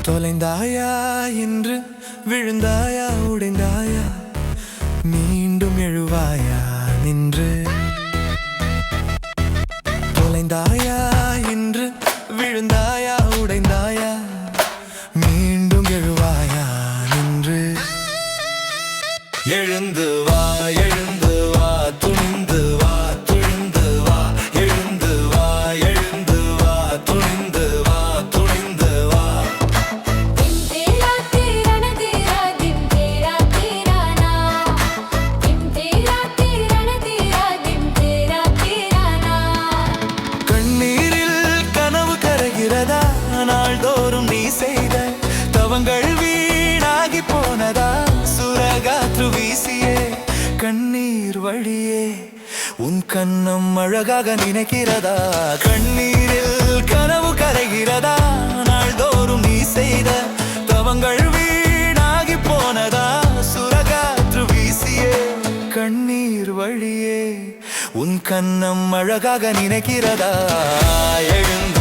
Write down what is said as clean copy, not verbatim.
தொலைந்தாயா என்று விழுந்தாயா உடைந்தாயா மீண்டும் எழுவாயா நின்று தொலைந்தாயா என்று விழுந்தாயா உடைந்தாயா மீண்டும் எழுவாயா நின்று எழுந்து வா எழுந்து வா துணிந்து வா துணிந்து வா எழுந்து வா எழுந்து வா துணிந்து வா துணிந்து வா திம் தேரா தேரன தேரா திம் தேரா தேரானா திம் தேரா தேரன தேரா திம் தேரா தேரானா கண்ணீரில் கனவு கரைகிறதா நாள்தோறும் நீ செய்த தவங்கள் வீணாகி போனதா சுரகாற்று வீசியே கண்ணீர் வழியே உன் கண்ணம் அழகாக நினைக்கிறதா கண்ணீரில் கனவு கரைகிறதா நாள்தோறும் நீ செய்த தவங்கள் வீணாகி போனதா சுரகாற்று வீசியே கண்ணீர் வழியே உன் கண்ணம் அழகாக நினைக்கிறதா எழுந்து